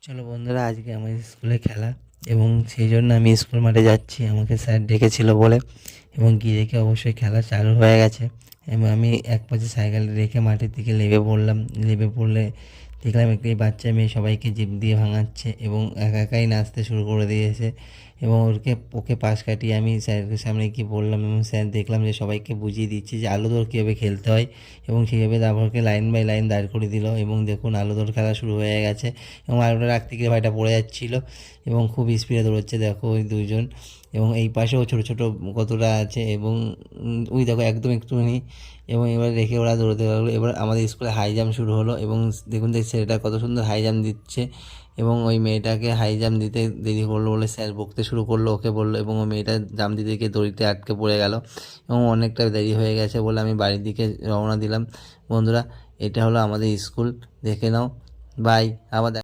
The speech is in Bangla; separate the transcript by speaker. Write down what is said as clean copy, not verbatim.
Speaker 1: চলো বন্ধুরা, আজকে আমাদের স্কুলে খেলা এবং সেই জন্য আমি স্কুল মাঠে যাচ্ছি। আমাকে স্যার ডেকেছিল বলে, এবং গিয়ে দেখে অবশ্যই খেলা চালু হয়ে গেছে। এবং আমি এক পাশে সাইকেল রেখে মাঠের দিকে নেমে পড়লাম। নেমে পড়লে দেখলাম একটি বাচ্চা মেয়ে সবাইকে জিভ দিয়ে ভাঙাচ্ছে এবং একা একাই নাচতে শুরু করে দিয়েছে। এবং ওকে পাশ কাটিয়ে আমি স্যারের সামনে গিয়ে বললাম, এবং স্যার দেখলাম যে সবাইকে বুঝিয়ে দিচ্ছে যে আলু দৌড় কীভাবে খেলতে হয়, এবং সেইভাবে তারপরকে লাইন বাই লাইন দাঁড় করে দিল। এবং দেখুন, আলু দৌড় খেলা শুরু হয়ে গেছে এবং আলুটা রাখতে গিয়ে ভাইটা পড়ে যাচ্ছিলো এবং খুব স্পিডে দৌড়চ্ছে। দেখো ওই দুইজন, এবং এই পাশেও ছোটো ছোটো কতটা আছে, এবং ওই দেখো একদম একটুখানি। এবং এবার রেখে ওরা দৌড়তে লাগলো। এবার আমাদের স্কুলে হাই জাম্প শুরু হলো, এবং দেখুন ছেলেটা কত সুন্দর হাই জাম্প দিচ্ছে। এবং ওই মেয়েটাকে হাই জাম্প দিতে দেরি করলো বলে স্যার বকতে শুরু করলো, ওকে বললো, এবং ওই মেয়েটা জাম্প দিতে গিয়ে দড়িতে আটকে পড়ে গেল এবং অনেকটা দেরি হয়ে গেছে বলে আমি বাড়ির দিকে রওনা দিলাম। বন্ধুরা, এটা হলো আমাদের স্কুল, দেখে নাও। বাই, আবার